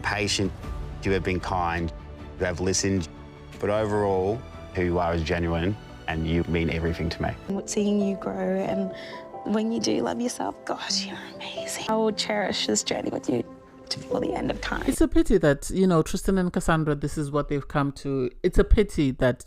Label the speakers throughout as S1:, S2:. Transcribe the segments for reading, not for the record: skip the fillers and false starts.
S1: been patient, you have been kind, you have listened, but overall, who you are is genuine and you mean everything to me.
S2: Seeing you grow, and when you do love yourself, gosh, you're amazing. I will cherish this journey with you till the end of time.
S3: It's a pity that, Tristan and Cassandra, this is what they've come to. It's a pity that,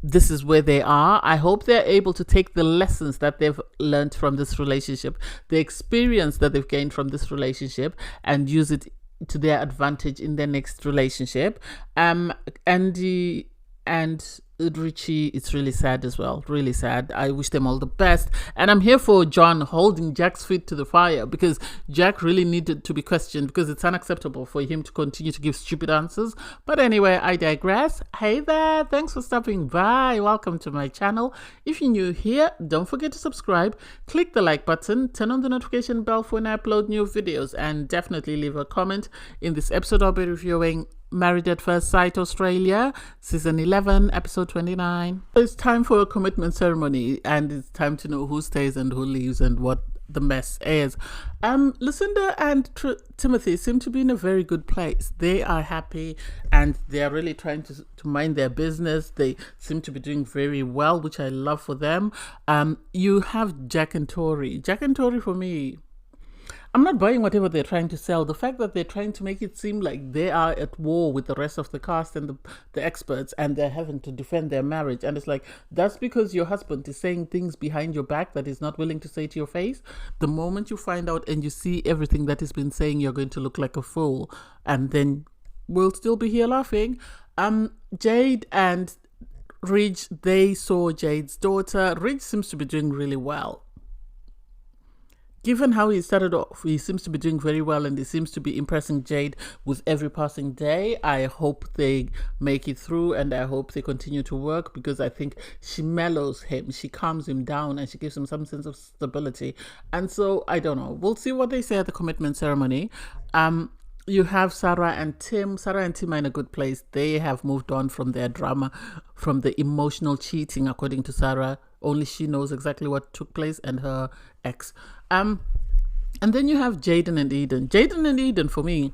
S3: this is where they are. I hope they're able to take the lessons that they've learned from this relationship, the experience that they've gained from this relationship, and use it to their advantage in their next relationship. Andy and Richie, it's really sad as well. Really sad. I wish them all the best. And I'm here for John holding Jack's feet to the fire, because Jack really needed to be questioned, because it's unacceptable for him to continue to give stupid answers. But anyway, I digress. Hey there, thanks for stopping by. Welcome to my channel. If you're new here, don't forget to subscribe, click the like button, turn on the notification bell for when I upload new videos, and definitely leave a comment. In this episode, I'll be reviewing Married at First Sight Australia, Season 11, Episode 29. It's time for a commitment ceremony, and it's time to know who stays and who leaves and what the mess is. Lucinda and Timothy seem to be in a very good place. They are happy and they are really trying to mind their business. They seem to be doing very well, which I love for them. You have Jack and Tori. Jack and Tori, for me, I'm not buying whatever they're trying to sell. The fact that they're trying to make it seem like they are at war with the rest of the cast and the experts, and they're having to defend their marriage. And it's like, that's because your husband is saying things behind your back that he's not willing to say to your face. The moment you find out and you see everything that he's been saying, you're going to look like a fool. And then we'll still be here laughing. Jade and Ridge, they saw Jade's daughter. Ridge seems to be doing really well. Given how he started off, he seems to be doing very well, and he seems to be impressing Jade with every passing day. I hope they make it through, and I hope they continue to work, because I think she mellows him, she calms him down, and she gives him some sense of stability. And so, I don't know. We'll see what they say at the commitment ceremony. You have Sarah and Tim. Sarah and Tim are in a good place. They have moved on from their drama, from the emotional cheating, according to Sarah. Only she knows exactly what took place, and her ex. And then you have Jaden and Eden. Jaden and Eden, for me,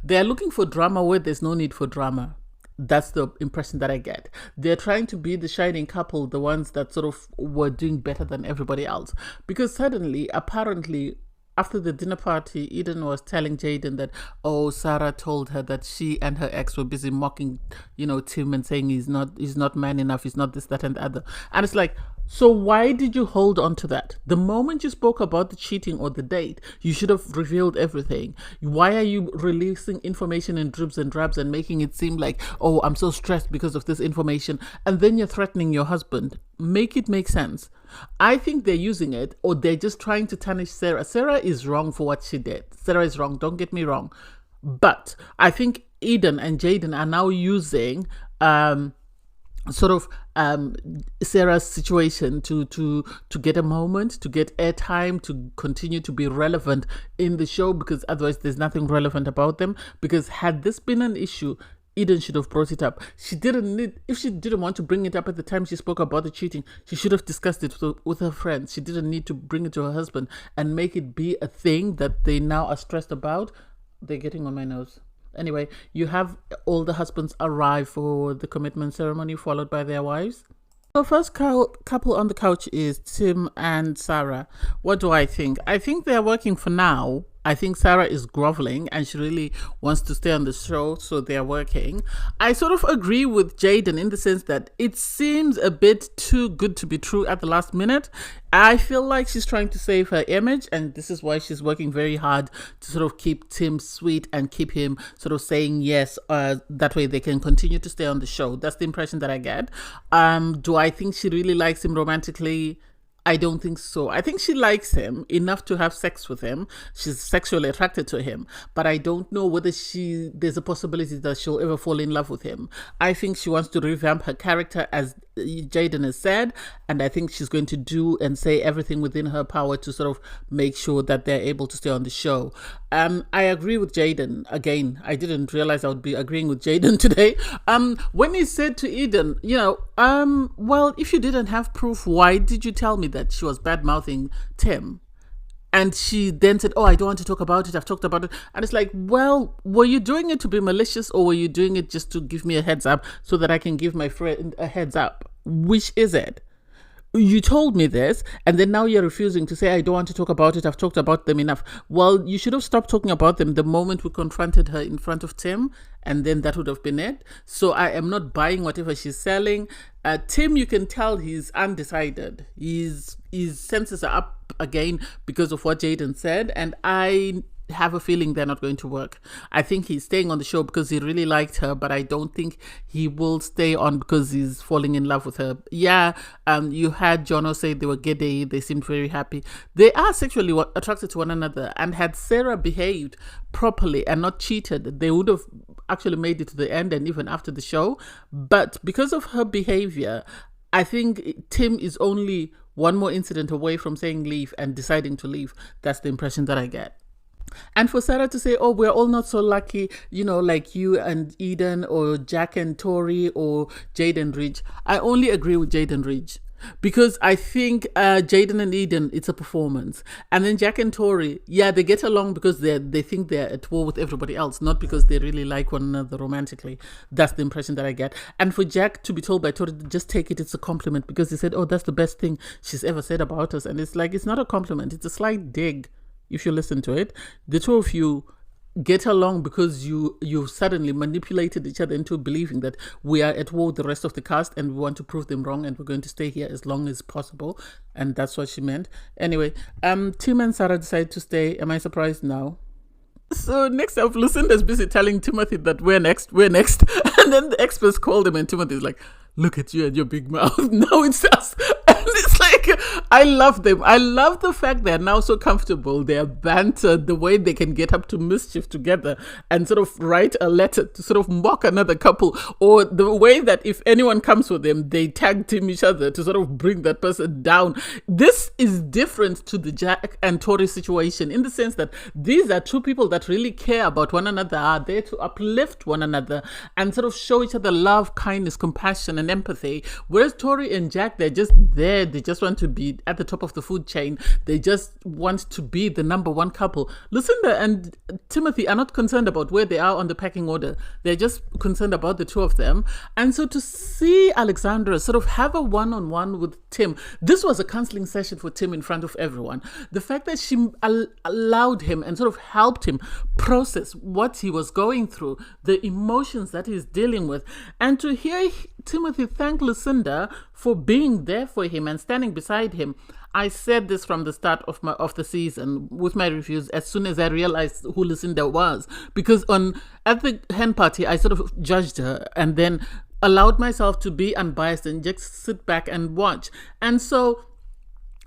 S3: they're looking for drama where there's no need for drama. That's the impression that I get. They're trying to be the shining couple, the ones that sort of were doing better than everybody else. Because suddenly, apparently, after the dinner party, Eden was telling Jaden that, Sarah told her that she and her ex were busy mocking, Tim, and saying he's not man enough, he's not this, that, and the other. And it's like, so why did you hold on to that? The moment you spoke about the cheating or the date, you should have revealed everything. Why are you releasing information in dribs and drabs and making it seem like, I'm so stressed because of this information, and then you're threatening your husband? Make it make sense. I think they're using it, or they're just trying to tarnish Sarah. Sarah is wrong for what she did. Sarah is wrong, don't get me wrong. But I think Eden and Jaden are now using Sarah's situation to get a moment, to get airtime, to continue to be relevant in the show, because otherwise there's nothing relevant about them. Because had this been an issue, Eden should have brought it up. If she didn't want to bring it up at the time she spoke about the cheating, she should have discussed it with her friends. She didn't need to bring it to her husband and make it be a thing that they now are stressed about. They're getting on my nerves. Anyway, you have all the husbands arrive for the commitment ceremony, followed by their wives. The first couple on the couch is Tim and Sarah. What do I think? I think they're working for now. I think Sarah is groveling and she really wants to stay on the show, so they're working. I sort of agree with Jaden in the sense that it seems a bit too good to be true at the last minute. I feel like she's trying to save her image, and this is why she's working very hard to sort of keep Tim sweet and keep him sort of saying yes. That way they can continue to stay on the show. That's the impression that I get. Do I think she really likes him romantically? I don't think so. I think she likes him enough to have sex with him. She's sexually attracted to him, but I don't know whether there's a possibility that she'll ever fall in love with him. I think she wants to revamp her character, as Jaden has said, and I think she's going to do and say everything within her power to sort of make sure that they're able to stay on the show. I agree with Jaden. Again, I didn't realize I would be agreeing with Jaden today. When he said to Eden, well, if you didn't have proof, why did you tell me that she was bad-mouthing Tim? And she then said, oh, I don't want to talk about it. I've talked about it. And it's like, well, were you doing it to be malicious, or were you doing it just to give me a heads up so that I can give my friend a heads up? Which is it? You told me this, and then now you're refusing to say, I don't want to talk about it. I've talked about them enough. Well, you should have stopped talking about them the moment we confronted her in front of Tim, and then that would have been it. So I am not buying whatever she's selling. Tim, you can tell he's undecided. His senses are up again because of what Jaden said, and I have a feeling they're not going to work. I think he's staying on the show because he really liked her, but I don't think he will stay on because he's falling in love with her. Yeah, you had Jono say they were giddy, they seemed very happy. They are sexually attracted to one another, and had Sarah behaved properly and not cheated, they would have actually made it to the end and even after the show. But because of her behavior, I think Tim is only one more incident away from saying leave and deciding to leave. That's the impression that I get. And for Sarah to say, oh, we're all not so lucky, like you and Eden, or Jack and Tori, or Jade and Rich, I only agree with Jade and Rich. Because I think Jaden and Eden, it's a performance. And then Jack and Tori, yeah, they get along because they think they're at war with everybody else, not because they really like one another romantically. That's the impression that I get. And for Jack to be told by Tori, just take it, it's a compliment, because he said, oh, that's the best thing she's ever said about us. And it's like, it's not a compliment, it's a slight dig. If you listen to it, the two of you get along because you suddenly manipulated each other into believing that we are at war with the rest of the cast and we want to prove them wrong and we're going to stay here as long as possible. And that's what she meant. Anyway, Tim and Sarah decided to stay. Am I surprised? No. So next up, Lucinda's busy telling Timothy that we're next. And then the experts called him and Timothy's like, look at you and your big mouth. Now it's us. And it's like, I love them. I love the fact they're now so comfortable. Their banter, the way they can get up to mischief together and sort of write a letter to sort of mock another couple, or the way that if anyone comes with them, they tag team each other to sort of bring that person down. This is different to the Jack and Tori situation in the sense that these are two people that really care about one another, are there to uplift one another and sort of show each other love, kindness, compassion, and empathy. Whereas Tori and Jack, they're just there. They just want to be at the top of the food chain. They just want to be the number one couple. Lucinda and Timothy are not concerned about where they are on the pecking order. They're just concerned about the two of them. And so to see Alexandra sort of have a one-on-one with Tim, this was a counseling session for Tim in front of everyone. The fact that she allowed him and sort of helped him process what he was going through, the emotions that he's dealing with, and to hear Timothy thank Lucinda for being there for him and standing beside him. I said this from the start of the season with my reviews as soon as I realized who Lucinda was, because at the hen party I sort of judged her and then allowed myself to be unbiased and just sit back and watch. And so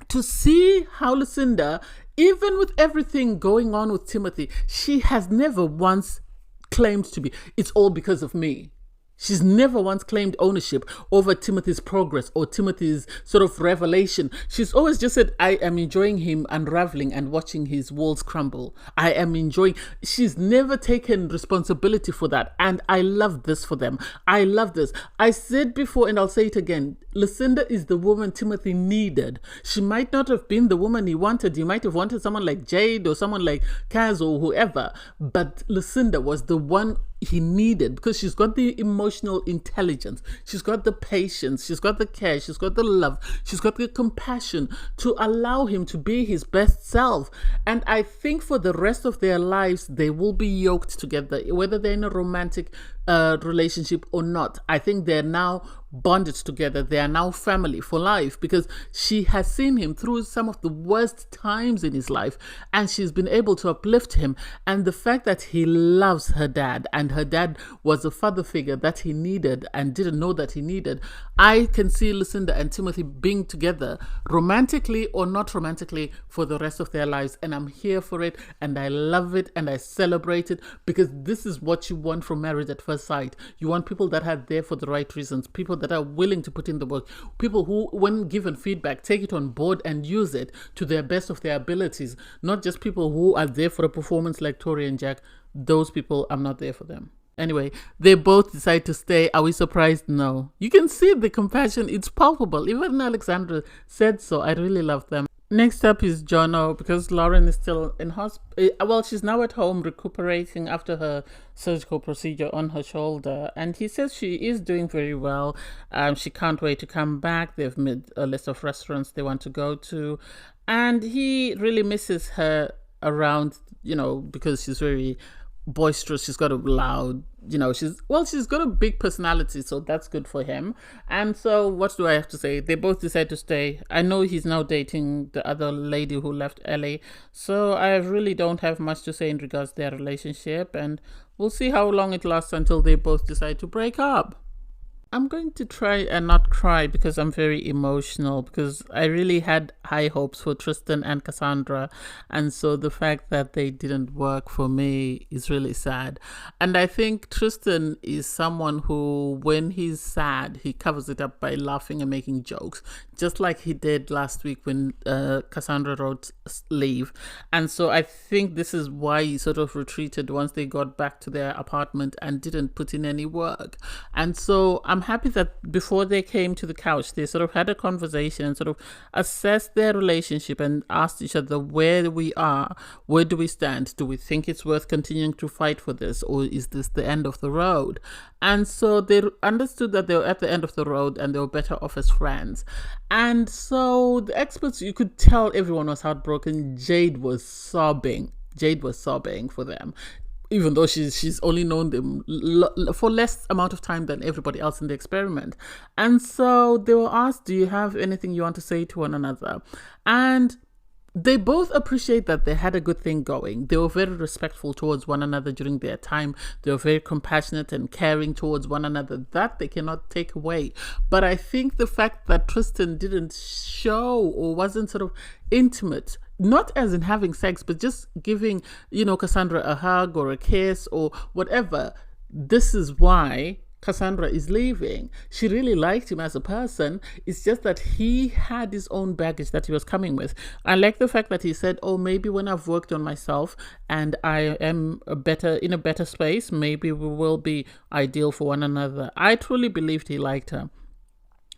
S3: to see how Lucinda, even with everything going on with Timothy, she has never once claimed to be, it's all because of me. She's never once claimed ownership over Timothy's progress or Timothy's sort of revelation. She's always just said, I am enjoying him unraveling and watching his walls crumble. I am enjoying. She's never taken responsibility for that. And I love this for them. I love this. I said before and I'll say it again. Lucinda is the woman Timothy needed. She might not have been the woman he wanted. He might have wanted someone like Jade or someone like Kaz or whoever. But Lucinda was the one he needed because she's got the emotional intelligence, she's got the patience, she's got the care, she's got the love, she's got the compassion to allow him to be his best self. And I think for the rest of their lives they will be yoked together, whether they're in a romantic relationship or not. I think they're now bonded together. They are now family for life because she has seen him through some of the worst times in his life and she's been able to uplift him. And the fact that he loves her dad and her dad was a father figure that he needed and didn't know that he needed, I can see Lucinda and Timothy being together romantically or not romantically for the rest of their lives. And I'm here for it and I love it and I celebrate it because this is what you want from marriage at first sight. You want people that are there for the right reasons, people that are willing to put in the work, people who, when given feedback, take it on board and use it to their best of their abilities, not just people who are there for a performance like Tori and Jack. Those people, I'm not there for them. Anyway, they both decide to stay. Are we surprised? No. You can see the compassion. It's palpable. Even Alexandra said so. I really love them. Next up is Jono, because Lauren is still in hospital. Well, she's now at home recuperating after her surgical procedure on her shoulder. And he says she is doing very well. She can't wait to come back. They've made a list of restaurants they want to go to. And he really misses her around, because she's very boisterous. She's got a loud, she's got a big personality, so that's good for him. And so what do I have to say? They both decide to stay. I know he's now dating the other lady who left LA, so I really don't have much to say in regards to their relationship, and we'll see how long it lasts until they both decide to break up. I'm going to try and not cry because I'm very emotional, because I really had high hopes for Tristan and Cassandra. And so the fact that they didn't work for me is really sad. And I think Tristan is someone who, when he's sad, he covers it up by laughing and making jokes, just like he did last week when Cassandra wrote leave. And so I think this is why he sort of retreated once they got back to their apartment and didn't put in any work. And so I'm happy that before they came to the couch, they sort of had a conversation and sort of assessed their relationship and asked each other where we are, where do we stand, do we think it's worth continuing to fight for this, or is this the end of the road? And so they understood that they were at the end of the road and they were better off as friends. And so the experts, you could tell everyone was heartbroken. Jade was sobbing for them, even though she's only known them for less amount of time than everybody else in the experiment. And so they were asked, do you have anything you want to say to one another? And they both appreciate that they had a good thing going. They were very respectful towards one another during their time. They were very compassionate and caring towards one another. That they cannot take away. But I think the fact that Tristan didn't show or wasn't sort of intimate, not as in having sex, but just giving, Cassandra a hug or a kiss or whatever, this is why Cassandra is leaving. She really liked him as a person. It's just that he had his own baggage that he was coming with. I like the fact that he said, maybe when I've worked on myself and I am in a better space, maybe we will be ideal for one another. I truly believed he liked her.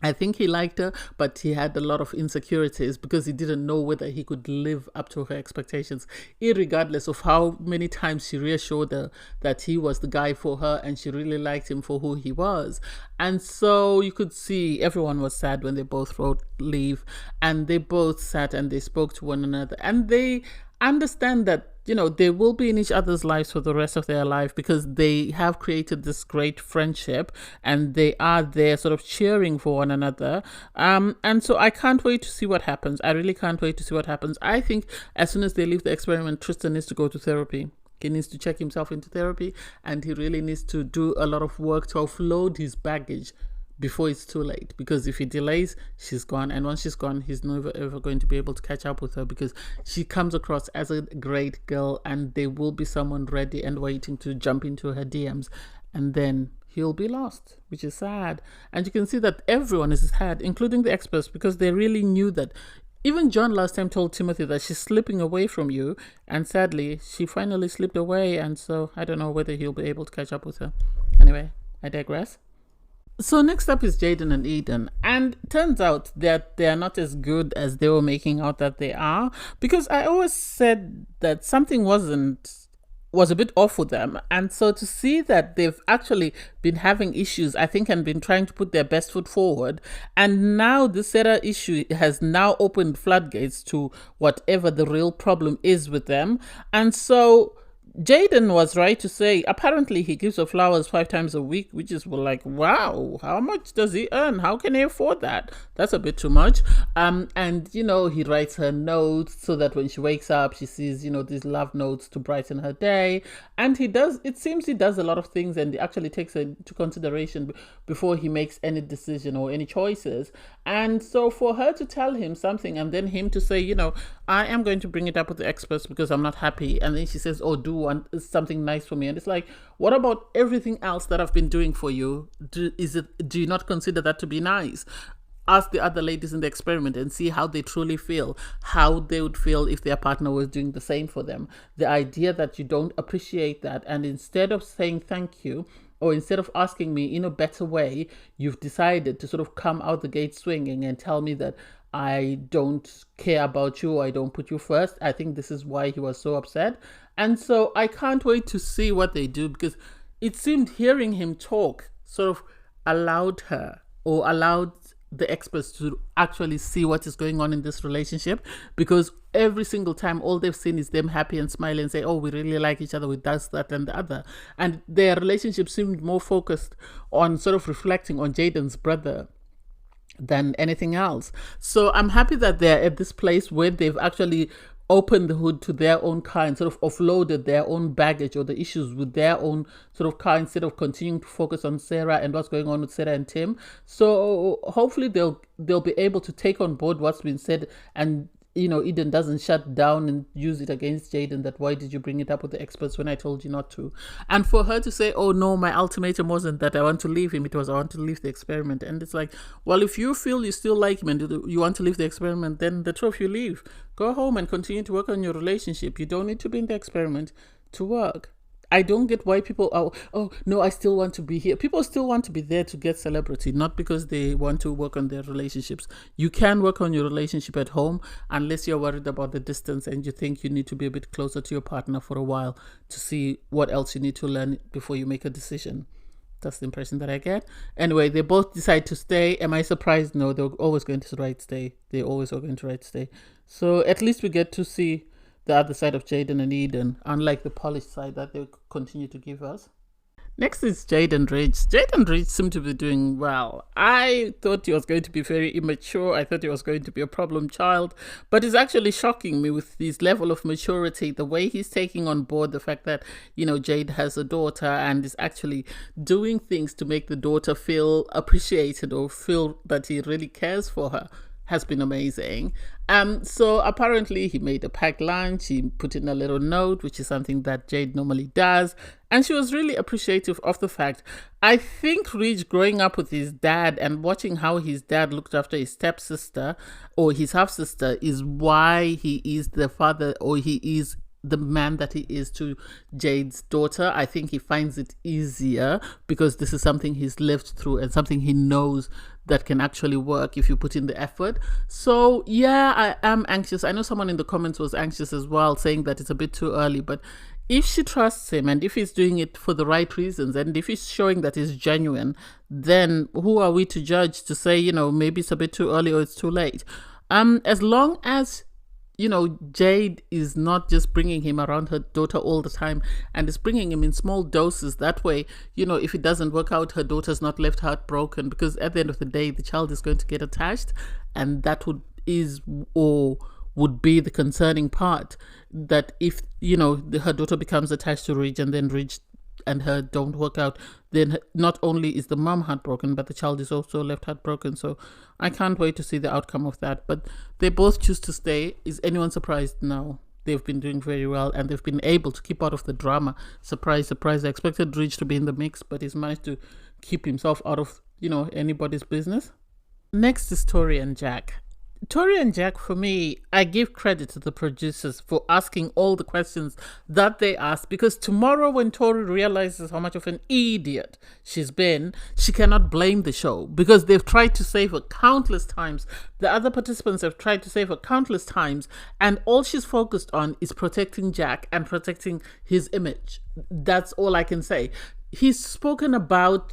S3: I think he liked her, but he had a lot of insecurities because he didn't know whether he could live up to her expectations, irregardless of how many times she reassured her that he was the guy for her and she really liked him for who he was. And so you could see everyone was sad when they both wrote leave, and they both sat and they spoke to one another, and they understand that they will be in each other's lives for the rest of their life because they have created this great friendship and they are there sort of cheering for one another. And so I can't wait to see what happens. I really can't wait to see what happens. I think as soon as they leave the experiment, Tristan needs to go to therapy. He needs to check himself into therapy, and he really needs to do a lot of work to offload his baggage before it's too late, because if he delays, she's gone, and once she's gone, he's never ever going to be able to catch up with her, because she comes across as a great girl and there will be someone ready and waiting to jump into her DMs, and then he'll be lost, which is sad. And you can see that everyone is sad, including the experts, because they really knew that. Even John last time told Timothy that she's slipping away from you, and sadly she finally slipped away, and so I don't know whether he'll be able to catch up with her. Anyway, I digress. So next up is Jaden and Eden, and it turns out that they are not as good as they were making out that they are, because I always said that something was a bit off with them. And so to see that they've actually been having issues, I think, and been trying to put their best foot forward, and now the Sarah issue has now opened floodgates to whatever the real problem is with them. And so Jaden was right to say apparently he gives her flowers 5 times a week, which is like, wow, how much does he earn? How can he afford that? That's a bit too much. And he writes her notes so that when she wakes up, she sees, these love notes to brighten her day. And it seems he does a lot of things, and he actually takes it into consideration before he makes any decision or any choices. And so for her to tell him something and then him to say, I am going to bring it up with the experts because I'm not happy. And then she says, do want something nice for me. And it's like, what about everything else that I've been doing for you? Do you not consider that to be nice? Ask the other ladies in the experiment and see how they truly feel, how they would feel if their partner was doing the same for them. The idea that you don't appreciate that, and instead of saying thank you, or instead of asking me in a better way, you've decided to sort of come out the gate swinging and tell me that I don't care about you, I don't put you first. I think this is why he was so upset. And so I can't wait to see what they do, because it seemed hearing him talk sort of allowed the experts to actually see what is going on in this relationship, because every single time all they've seen is them happy and smiling and say, oh, we really like each other, we does that and the other. And their relationship seemed more focused on sort of reflecting on Jaden's brother than anything else. So I'm happy that they're at this place where they've actually opened the hood to their own car and sort of offloaded their own baggage or the issues with their own sort of car, instead of continuing to focus on Sarah and what's going on with Sarah and Tim. So hopefully they'll be able to take on board what's been said, and Eden doesn't shut down and use it against Jaden, that why did you bring it up with the experts when I told you not to? And for her to say, oh no, my ultimatum wasn't that I want to leave him, it was I want to leave the experiment. And it's like, well, if you feel you still like him and you want to leave the experiment, then the two of you leave. Go home and continue to work on your relationship. You don't need to be in the experiment to work. I don't get why people are, oh, no, I still want to be here. People still want to be there to get celebrity, not because they want to work on their relationships. You can work on your relationship at home unless you're worried about the distance and you think you need to be a bit closer to your partner for a while to see what else you need to learn before you make a decision. That's the impression that I get. Anyway, they both decide to stay. Am I surprised? No, they're always going to write stay. They always are going to write stay. So at least we get to see the other side of Jaden and Eden, unlike the polished side that they continue to give us. Next is Jade and Rich. Jade and Rich seem to be doing well. I thought he was going to be very immature. I thought he was going to be a problem child. But it's actually shocking me with his level of maturity, the way he's taking on board the fact that, Jade has a daughter and is actually doing things to make the daughter feel appreciated or feel that he really cares for her. Has been amazing. So apparently he made a packed lunch. He put in a little note, which is something that Jade normally does. And she was really appreciative of the fact. I think Rich growing up with his dad and watching how his dad looked after his stepsister or his half-sister is why he is the father, or he is the man that he is to Jade's daughter. I think he finds it easier because this is something he's lived through and something he knows that can actually work if you put in the effort. So yeah, I am anxious. I know someone in the comments was anxious as well, saying that it's a bit too early, but if she trusts him and if he's doing it for the right reasons and if he's showing that he's genuine, then who are we to judge to say, maybe it's a bit too early or it's too late? As long as Jade is not just bringing him around her daughter all the time and is bringing him in small doses. That way, if it doesn't work out, her daughter's not left heartbroken, because at the end of the day, the child is going to get attached, and that would be the concerning part. That if, her daughter becomes attached to Ridge and then Ridge and her don't work out, then not only is the mom heartbroken, but the child is also left heartbroken. So I can't wait to see the outcome of that. But they both choose to stay. Is anyone surprised? No. They've been doing very well and they've been able to keep out of the drama. Surprise, surprise. I expected Ridge to be in the mix, but he's managed to keep himself out of, anybody's business. Next is Tori and Jack. Tori and Jack, for me, I give credit to the producers for asking all the questions that they asked, because tomorrow when Tori realizes how much of an idiot she's been, she cannot blame the show, because they've tried to save her countless times. The other participants have tried to save her countless times, and all she's focused on is protecting Jack and protecting his image. That's all I can say. He's spoken about,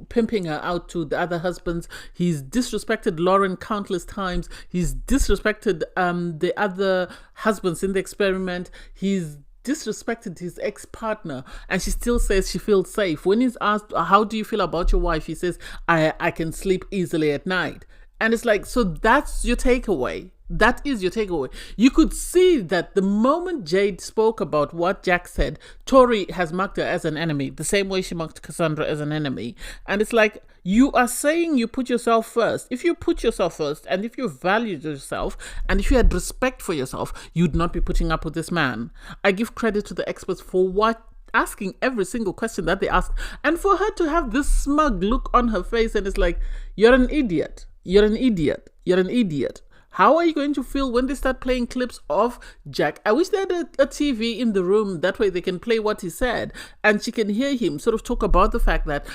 S3: pimping her out to the other husbands. He's disrespected Lauren countless times. He's disrespected the other husbands in the experiment. He's disrespected his ex-partner, and she still says she feels safe. When he's asked, how do you feel about your wife? He says, I can sleep easily at night. And it's like, so that's your takeaway. That is your takeaway. You could see that the moment Jade spoke about what Jack said, Tori has marked her as an enemy, the same way she marked Cassandra as an enemy. And it's like, you are saying you put yourself first. If you put yourself first, and if you valued yourself, and if you had respect for yourself, you'd not be putting up with this man. I give credit to the experts for asking every single question that they asked, and for her to have this smug look on her face, and it's like, you're an idiot. You're an idiot. You're an idiot. How are you going to feel when they start playing clips of Jack? I wish they had a TV in the room. That way they can play what he said and she can hear him sort of talk about the fact that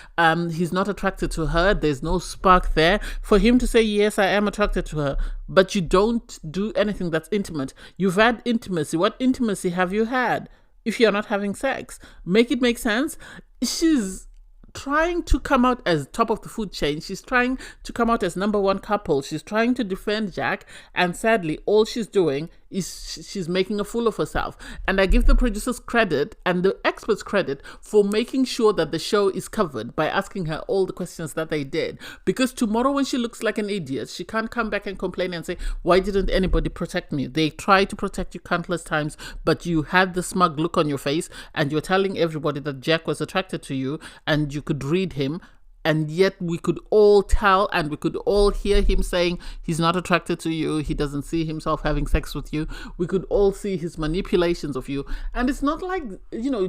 S3: he's not attracted to her. There's no spark there. For him to say, yes, I am attracted to her, but you don't do anything that's intimate. You've had intimacy. What intimacy have you had if you're not having sex? Make it make sense. She's trying to come out as top of the food chain. She's trying to come out as number one couple. She's trying to defend Jack, and sadly all she's doing is she's making a fool of herself. And I give the producers credit and the experts credit for making sure that the show is covered by asking her all the questions that they did, because tomorrow when she looks like an idiot, she can't come back and complain and say, why didn't anybody protect me? They tried to protect you countless times, but you had the smug look on your face and you're telling everybody that Jack was attracted to you and you could read him, and yet we could all tell and we could all hear him saying he's not attracted to you, he doesn't see himself having sex with you. We could all see his manipulations of you. And it's not like,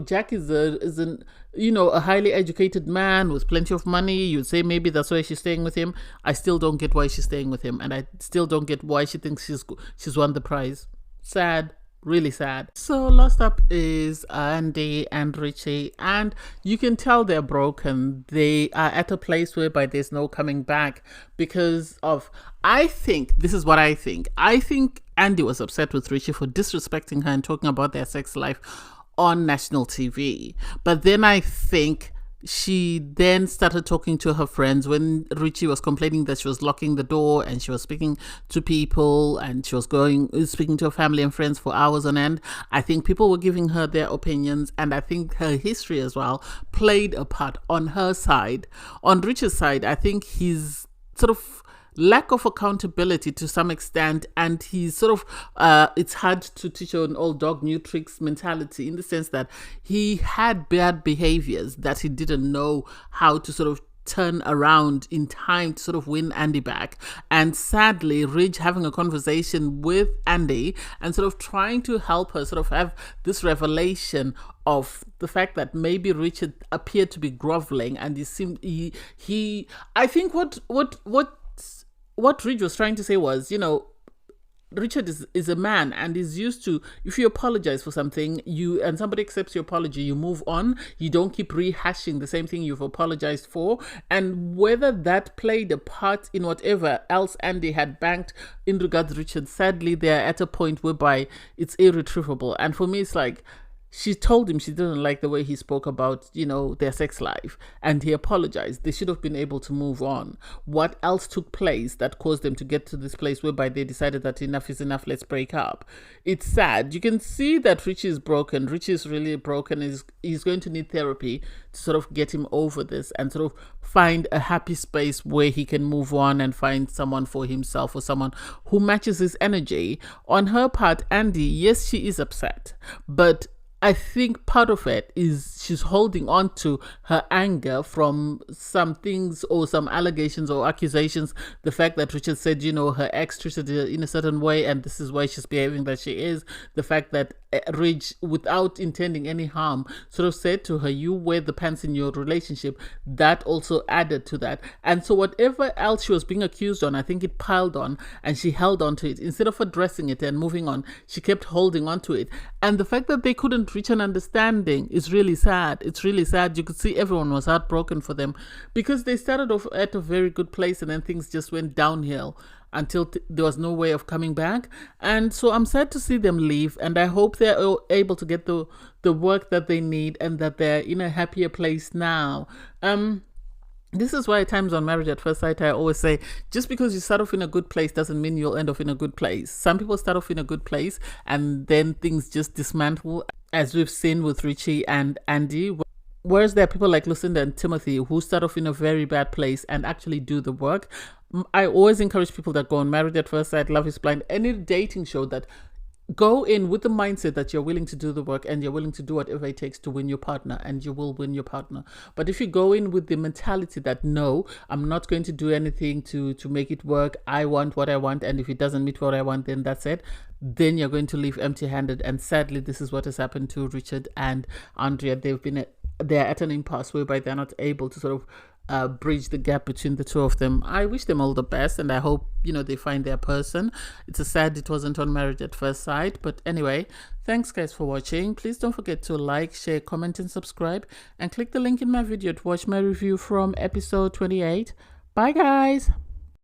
S3: Jack is a highly educated man with plenty of money. You'd say maybe that's why she's staying with him. I still don't get why she's staying with him, and I still don't get why she thinks she's won the prize. Sad. Really sad. So last up is Andy and Richie, and you can tell they're broken. They are at a place whereby there's no coming back because of, I think Andy was upset with Richie for disrespecting her and talking about their sex life on national TV. But then I think she then started talking to her friends when Richie was complaining that she was locking the door and she was speaking to people and she was speaking to her family and friends for hours on end. I think people were giving her their opinions, and I think her history as well played a part on her side. On Richie's side, I think he's sort of lack of accountability to some extent, and he's sort of it's hard to teach an old dog new tricks mentality, in the sense that he had bad behaviors that he didn't know how to sort of turn around in time to sort of win Andy back. And sadly, Ridge having a conversation with Andy and sort of trying to help her sort of have this revelation of the fact that maybe Richard appeared to be groveling, and I think what Ridge was trying to say was, Richard is a man and is used to, if you apologize for something, and somebody accepts your apology, you move on. You don't keep rehashing the same thing you've apologized for. And whether that played a part in whatever else Andy had banked in regards to Richard, sadly, they're at a point whereby it's irretrievable. And for me, it's like, she told him she didn't like the way he spoke about, their sex life, and he apologized. They should have been able to move on. What else took place that caused them to get to this place whereby they decided that enough is enough, let's break up? It's sad. You can see that Richie is broken. Richie is really broken. He's going to need therapy to sort of get him over this and sort of find a happy space where he can move on and find someone for himself, or someone who matches his energy. On her part, Andy, yes, she is upset, but I think part of it is she's holding on to her anger from some things or some allegations or accusations. The fact that Richard said, her ex treated her in a certain way and this is why she's behaving that she is. The fact that Ridge, without intending any harm, sort of said to her, you wear the pants in your relationship. That also added to that. And so whatever else she was being accused on, I think it piled on and she held on to it. Instead of addressing it and moving on, she kept holding on to it. And the fact that they couldn't reach an understanding is really sad. It's really sad. You could see everyone was heartbroken for them, because they started off at a very good place and then things just went downhill until there was no way of coming back. And so I'm sad to see them leave, and I hope they're able to get the work that they need and that they're in a happier place now. This is why at times on Marriage at First Sight, I always say, just because you start off in a good place doesn't mean you'll end up in a good place. Some people start off in a good place and then things just dismantle, as we've seen with Richie and Andy. Whereas there are people like Lucinda and Timothy who start off in a very bad place and actually do the work. I always encourage people that go on Married at First Sight, Love is Blind, any dating show, that go in with the mindset that you're willing to do the work and you're willing to do whatever it takes to win your partner, and you will win your partner. But if you go in with the mentality that, no, I'm not going to do anything to make it work, I want what I want, and if it doesn't meet what I want, then that's it, then you're going to leave empty-handed. And sadly, this is what has happened to Richard and Andrea. They're at an impasse whereby they're not able to sort of bridge the gap between the two of them. I wish them all the best, and I hope, you know, they find their person. It's a sad it wasn't on Marriage at First Sight, but anyway, thanks guys for watching. Please don't forget to like, share, comment, and subscribe, and click the link in my video to watch my review from episode 28. Bye guys.